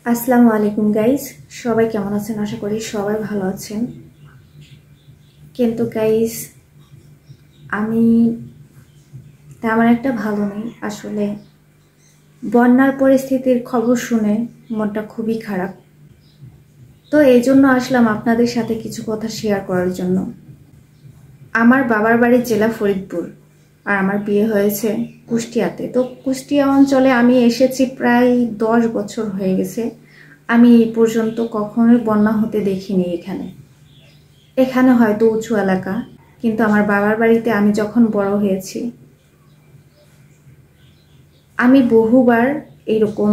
আসসালামু আলাইকুম গাইস, সবাই কেমন আছেন? আশা করি সবাই ভালো আছেন। কিন্তু গাইস, আমি তেমন একটা ভালো নেই আসলে। বন্যার পরিস্থিতির খবর শুনে মনটা খুবই খারাপ। তো এই জন্য আসলাম আপনাদের সাথে কিছু কথা শেয়ার করার জন্য। আমার বাবার বাড়ির জেলা ফরিদপুর, আর আমার বিয়ে হয়েছে কুষ্টিয়াতে। তো কুষ্টিয়া অঞ্চলে আমি এসেছি প্রায় 10 বছর হয়ে গেছে। আমি এই পর্যন্ত কখনোই বন্যা হতে দেখিনি। এখানে হয়তো উঁচু এলাকা, কিন্তু আমার বাবার বাড়িতে আমি যখন বড় হয়েছি, আমি বহুবার এইরকম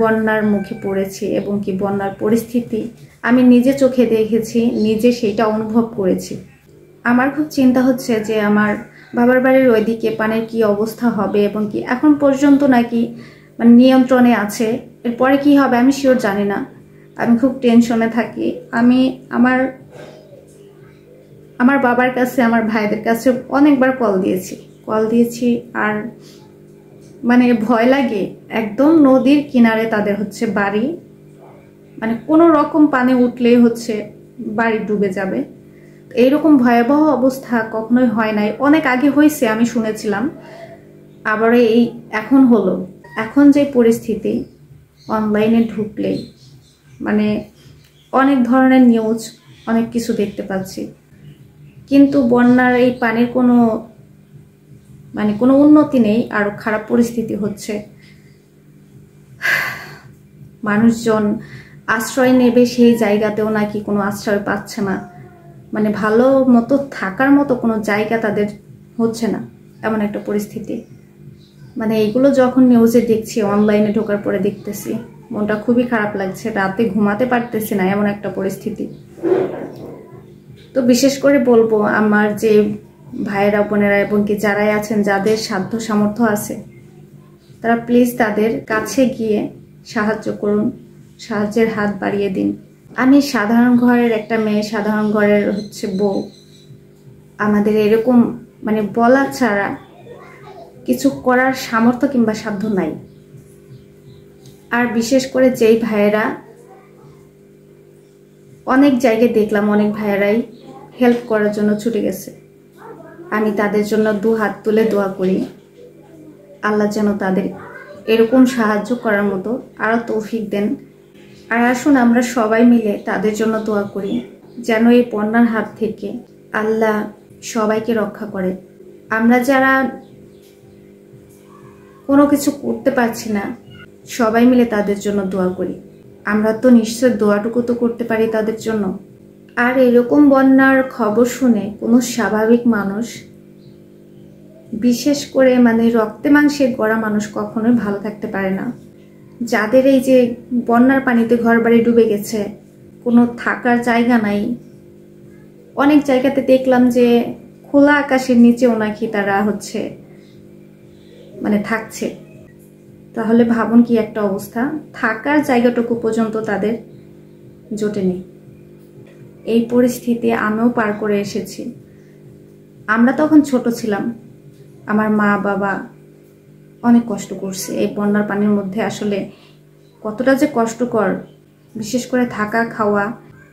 বন্যার মুখে পড়েছি এবং কি বন্যার পরিস্থিতি আমি নিজে চোখে দেখেছি, নিজে সেইটা অনুভব করেছি। আমার খুব চিন্তা হচ্ছে যে আমার বাবার বাড়ির ওইদিকে পানির কি অবস্থা হবে এবং কি এখন পর্যন্ত নাকি মানে নিয়ন্ত্রণে আছে। এরপরে কি হবে আমি শিওর জানি না। আমি খুব টেনশনে থাকি। আমি আমার আমার বাবার কাছে, আমার ভাইদের কাছে অনেকবার কল দিয়েছি আর মানে ভয় লাগে। একদম নদীর কিনারে তাদের হচ্ছে বাড়ি, মানে কোনো রকম পানি উঠলেই হচ্ছে বাড়ি ডুবে যাবে। এইরকম ভয়াবহ অবস্থা কখনোই হয় নাই। অনেক আগে হয়েছে আমি শুনেছিলাম, আবার এই এখন হলো। এখন যে পরিস্থিতি, অনলাইনে ঢুকলেই মানে অনেক ধরনের নিউজ, অনেক কিছু দেখতে পাচ্ছি। কিন্তু বন্যার এই পানির কোনো উন্নতি নেই, আরো খারাপ পরিস্থিতি হচ্ছে। মানুষজন আশ্রয় নেবে সেই জায়গাতেও নাকি কোনো আশ্রয় পাচ্ছে না। মানে ভালো মতো থাকার মতো কোনো জায়গা তাদের হচ্ছে না, এমন একটা পরিস্থিতি। মানে এইগুলো যখন নিউজে দেখছি, অনলাইনে ঢোকার পরে দেখতেছি, মনটা খুবই খারাপ লাগছে। রাতে ঘুমাতে পারতেছি না, এমন একটা পরিস্থিতি। তো বিশেষ করে বলবো আমার যে ভাইয়েরা বোনেরা এবং কি যারাই আছেন, যাদের সাধ্য সামর্থ্য আছে, তারা প্লিজ তাদের কাছে গিয়ে সাহায্য করুন, সাহায্যের হাত বাড়িয়ে দিন। আমি সাধারণ ঘরের একটা মেয়ে, সাধারণ ঘরের হচ্ছে বউ। আমাদের এরকম মানে বলা ছাড়া কিছু করার সামর্থ্য কিংবা সাধ্য নাই। আর বিশেষ করে যেই ভাইয়েরা, অনেক জায়গায় দেখলাম অনেক ভাইয়েরাই হেল্প করার জন্য ছুটে গেছে, আমি তাদের জন্য দু হাত তুলে দোয়া করি। আল্লাহ যেন তাদের এরকম সাহায্য করার মতো আরো তৌফিক দেন। আর আসুন আমরা সবাই মিলে তাদের জন্য দোয়া করি, যেন এই বন্যার হাত থেকে আল্লাহ সবাইকে রক্ষা করে। আমরা যারা কোনো কিছু করতে পারছি না, সবাই মিলে তাদের জন্য দোয়া করি। আমরা তো নিশ্চয় দোয়াটুকু তো করতে পারি তাদের জন্য। আর এরকম বন্যার খবর শুনে কোনো স্বাভাবিক মানুষ, বিশেষ করে মানে রক্তে মাংসে গড়া মানুষ কখনোই ভালো থাকতে পারে না। যাদের এই যে বন্যার পানিতে ঘরবাড়ি ডুবে গেছে, কোনো থাকার জায়গা নাই। অনেক জায়গাতে দেখলাম যে খোলা আকাশের নিচেও নাকি তারা হচ্ছে মানে থাকছে। তাহলে ভাবুন কি একটা অবস্থা, থাকার জায়গাটুকু পর্যন্ত তাদের জোটেনি। এই পরিস্থিতি আমিও পার করে এসেছি। আমরা তখন ছোট ছিলাম, আমার মা বাবা অনেক কষ্ট করছে এই বন্যার পানির মধ্যে। আসলে কতটা যে কষ্টকর, বিশেষ করে থাকা খাওয়া,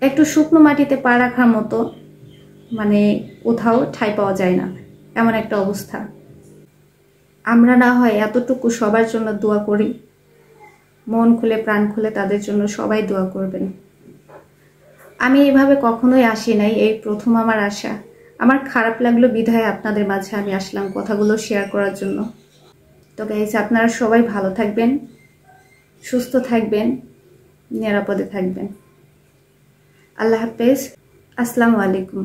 একটু শুকনো মাটিতে পা রাখার মতো মানে কোথাও ঠাঁই পাওয়া যায় না, এমন একটা অবস্থা। আমরা না হয় এতটুকু সবার জন্য দোয়া করি, মন খুলে প্রাণ খুলে তাদের জন্য সবাই দোয়া করবেন। আমি এভাবে কখনোই আসি নাই, এই প্রথম আমার আসা। আমার খারাপ লাগলো বিধায় আপনাদের মাঝে আমি আসলাম কথাগুলো শেয়ার করার জন্য। তো গাইস, আপনারা সবাই ভালো থাকবেন, সুস্থ থাকবেন, নিরাপদে থাকবেন। আল্লাহ হাফেজ। আসসালামু আলাইকুম।